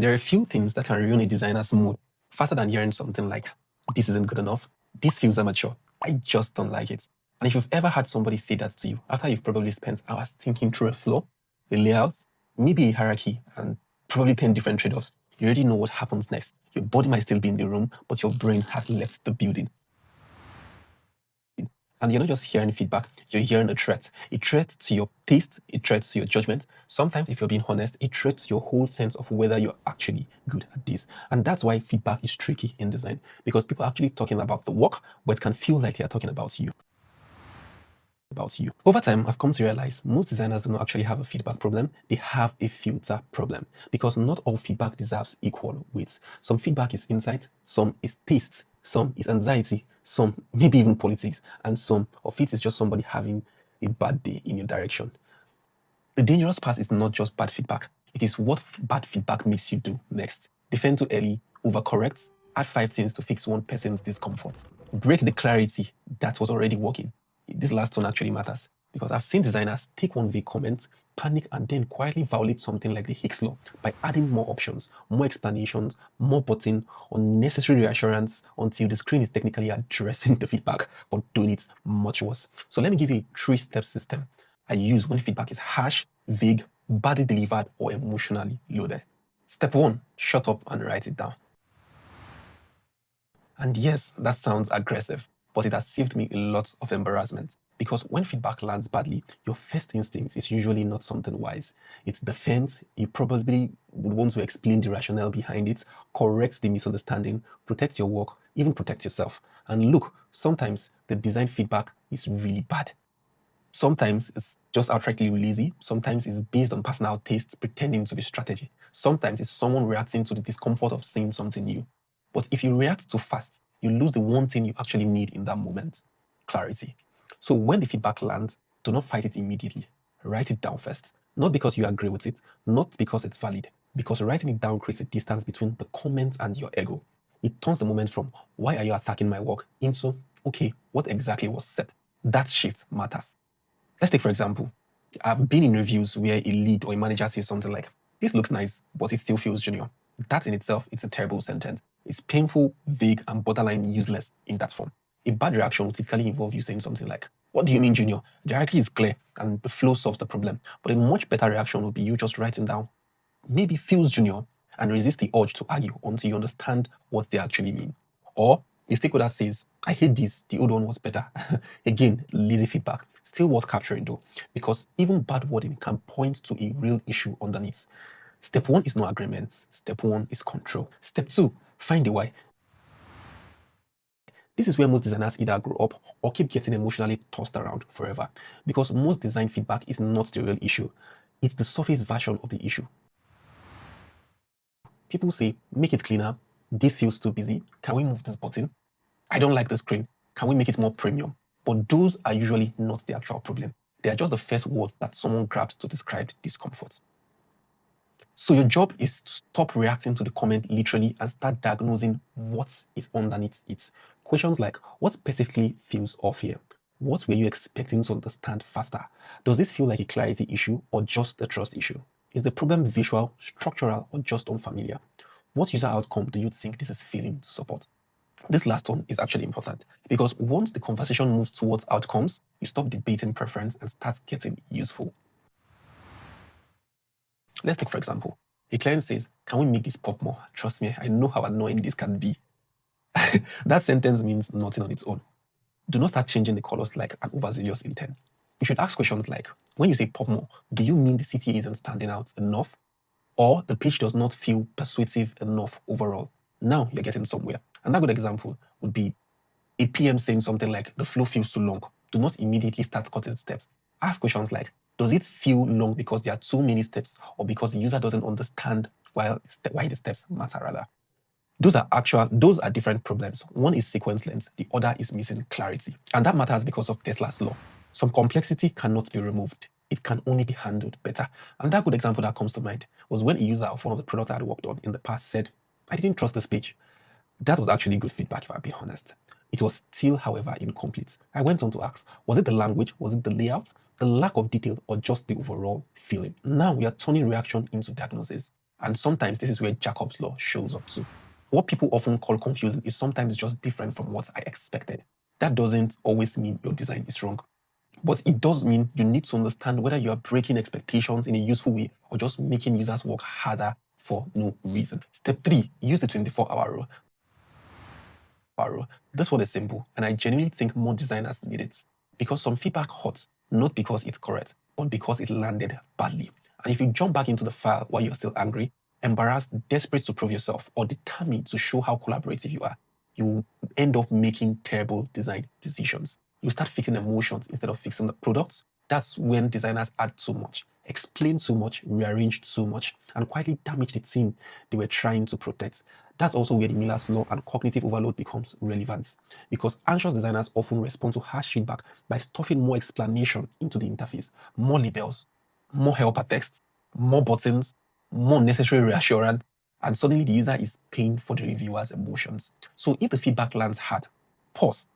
There are a few things that can ruin a designer's mood faster than hearing something like, this isn't good enough, this feels amateur, I just don't like it. And if you've ever had somebody say that to you after you've probably spent hours thinking through a flow, a layout, maybe a hierarchy, and probably 10 different trade-offs, you already know what happens next. Your body might still be in the room, but your brain has left the building. And you're not just hearing feedback, you're hearing a threat to your taste, a threat to your judgment. Sometimes, if you're being honest, it threats your whole sense of whether you're actually good at this. And that's why feedback is tricky in design, because people are actually talking about the work, but it can feel like they are talking about you. Over time, I've come to realize most designers do not actually have a feedback problem, they have a filter problem, because not all feedback deserves equal weight. Some feedback is insight, some is taste, some is anxiety, some maybe even politics, and some of it is just somebody having a bad day in your direction. The dangerous part is not just bad feedback, it is what bad feedback makes you do next. Defend too early, overcorrect, add 5 things to fix one person's discomfort, break the clarity that was already working. This last one actually matters, because I've seen designers take one vague comment, panic, and then quietly violate something like the Hicks law by adding more options, more explanations, more button, unnecessary reassurance until the screen is technically addressing the feedback, but doing it much worse. So let me give you a 3-step system I use when feedback is harsh, vague, badly delivered, or emotionally loaded. Step 1, shut up and write it down. And yes, that sounds aggressive, but it has saved me a lot of embarrassment. Because when feedback lands badly, your first instinct is usually not something wise. It's defense. You probably would want to explain the rationale behind it, correct the misunderstanding, protect your work, even protect yourself. And look, sometimes the design feedback is really bad. Sometimes it's just outrightly lazy. Sometimes it's based on personal tastes pretending to be strategy. Sometimes it's someone reacting to the discomfort of seeing something new. But if you react too fast, you lose the one thing you actually need in that moment: clarity. So when the feedback lands, do not fight it immediately. Write it down first. Not because you agree with it, not because it's valid, because writing it down creates a distance between the comment and your ego. It turns the moment from, why are you attacking my work, into, okay, what exactly was said? That shift matters. Let's take, for example, I've been in reviews where a lead or a manager says something like, this looks nice, but it still feels junior. That in itself, it's a terrible sentence. It's painful, vague, and borderline useless in that form. A bad reaction will typically involve you saying something like, what do you mean, junior? The hierarchy is clear, and the flow solves the problem. But a much better reaction will be you just writing down, maybe feels junior, and resist the urge to argue until you understand what they actually mean. Or a stakeholder says, I hate this, the old one was better. Again, lazy feedback. Still worth capturing though, because even bad wording can point to a real issue underneath. Step 1 is not agreement. Step 1 is control. Step 2, find the why. This is where most designers either grow up or keep getting emotionally tossed around forever, because most design feedback is not the real issue. It's the surface version of the issue. People say, make it cleaner, this feels too busy, can we move this button? I don't like the screen, can we make it more premium? But those are usually not the actual problem. They are just the first words that someone grabbed to describe discomfort. So your job is to stop reacting to the comment literally and start diagnosing what is underneath it. Questions like, what specifically feels off here? What were you expecting to understand faster? Does this feel like a clarity issue or just a trust issue? Is the problem visual, structural, or just unfamiliar? What user outcome do you think this is failing to support? This last one is actually important, because once the conversation moves towards outcomes, you stop debating preference and start getting useful. Let's take, for example, a client says, can we make this pop more? Trust me, I know how annoying this can be. That sentence means nothing on its own. Do not start changing the colors like an overzealous intent. You should ask questions like, when you say pop more, do you mean the city isn't standing out enough? Or the pitch does not feel persuasive enough overall? Now you're getting somewhere. Another good example would be a PM saying something like, the flow feels too long. Do not immediately start cutting steps. Ask questions like, does it feel long because there are too many steps, or because the user doesn't understand why the steps matter rather? Those are different problems. One is sequence length, the other is missing clarity. And that matters because of Tesla's law. Some complexity cannot be removed. It can only be handled better. And that good example that comes to mind was when a user of one of the products I had worked on in the past said, I didn't trust this page. That was actually good feedback, if I'm being honest. It was still, however, incomplete. I went on to ask, was it the language, was it the layout, the lack of detail, or just the overall feeling? Now we are turning reaction into diagnosis. And sometimes this is where Jacob's law shows up too. What people often call confusing is sometimes just different from what I expected. That doesn't always mean your design is wrong, but it does mean you need to understand whether you are breaking expectations in a useful way or just making users work harder for no reason. Step 3, use the 24-hour rule. This one is simple, and I genuinely think more designers need it, because some feedback hurts, not because it's correct, but because it landed badly. And if you jump back into the file while you're still angry, embarrassed, desperate to prove yourself, or determined to show how collaborative you are, you end up making terrible design decisions. You start fixing emotions instead of fixing the products. That's when designers add too much, explain too much, rearrange too much, and quietly damage the team they were trying to protect. That's also where the Miller's law and cognitive overload becomes relevant, because anxious designers often respond to harsh feedback by stuffing more explanation into the interface, more labels, more helper text, more buttons, more necessary reassurance, and suddenly the user is paying for the reviewer's emotions. So if the feedback lands hard, pause.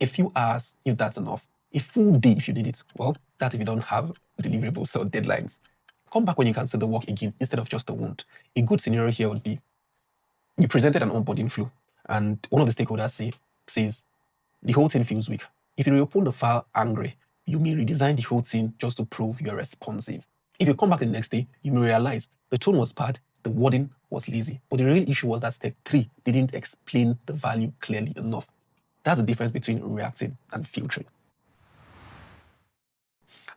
A few hours, if that's enough. A full day if you need it. Well, that's if you don't have deliverables or deadlines. Come back when you can see the work again instead of just the wound. A good scenario here would be you presented an onboarding flow, and one of the stakeholders says the whole thing feels weak. If you reopen the file angry, you may redesign the whole thing just to prove you're responsive. If you come back the next day, you may realize the tone was bad, the wording was lazy, but the real issue was that step 3 didn't explain the value clearly enough. That's the difference between reacting and filtering.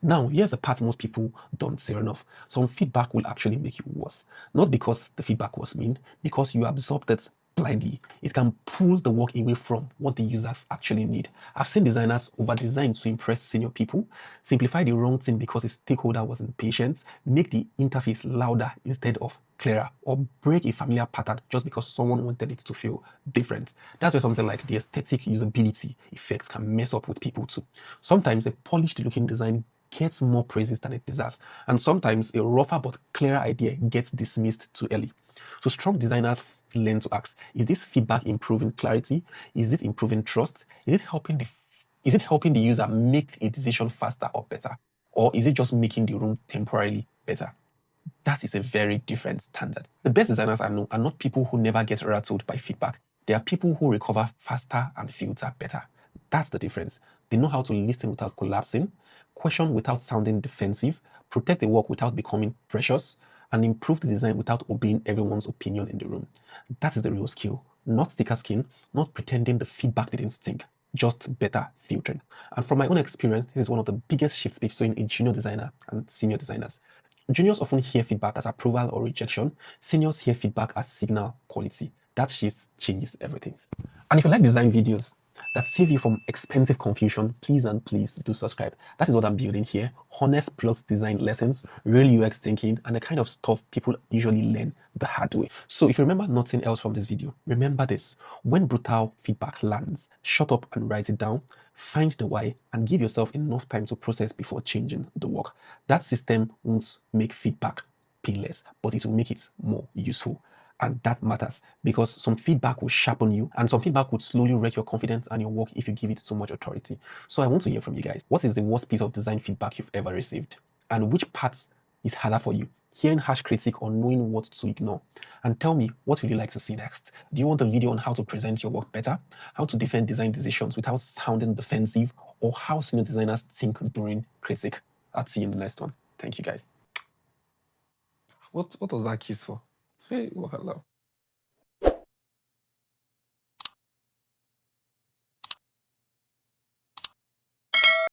Now, here's the part most people don't say enough. Some feedback will actually make you worse. Not because the feedback was mean, because you absorbed it blindly. It can pull the work away from what the users actually need. I've seen designers over-design to impress senior people, simplify the wrong thing because a stakeholder was impatient, make the interface louder instead of clearer, or break a familiar pattern just because someone wanted it to feel different. That's where something like the aesthetic usability effects can mess up with people too. Sometimes a polished looking design gets more praises than it deserves, and sometimes a rougher but clearer idea gets dismissed too early. So strong designers learn to ask, is this feedback improving clarity? Is it improving trust? Is it helping the user make a decision faster or better? Or is it just making the room temporarily better? That is a very different standard. The best designers I know are not people who never get rattled by feedback. They are people who recover faster and filter better. That's the difference. They know how to listen without collapsing, question without sounding defensive, protect the work without becoming precious, and improve the design without obeying everyone's opinion in the room. That is the real skill. Not thicker skin, not pretending the feedback didn't stink, just better filtering. And from my own experience, this is one of the biggest shifts between a junior designer and senior designers. Juniors often hear feedback as approval or rejection. Seniors hear feedback as signal quality. That shift changes everything. And if you like design videos that save you from expensive confusion, please and please do subscribe. That is what I'm building here. Honest plot design lessons, real UX thinking, and the kind of stuff people usually learn the hard way. So if you remember nothing else from this video, remember this. When brutal feedback lands, shut up and write it down, find the why, and give yourself enough time to process before changing the work. That system won't make feedback painless, but it will make it more useful. And that matters because some feedback will sharpen you and some feedback would slowly wreck your confidence and your work if you give it too much authority. So I want to hear from you guys. What is the worst piece of design feedback you've ever received? And which parts is harder for you? Hearing harsh critique or knowing what to ignore? And tell me, what would you like to see next? Do you want a video on how to present your work better? How to defend design decisions without sounding defensive? Or how senior designers think during critique? I'll see you in the next one. Thank you guys. What was that kiss for? Hey, well, hello.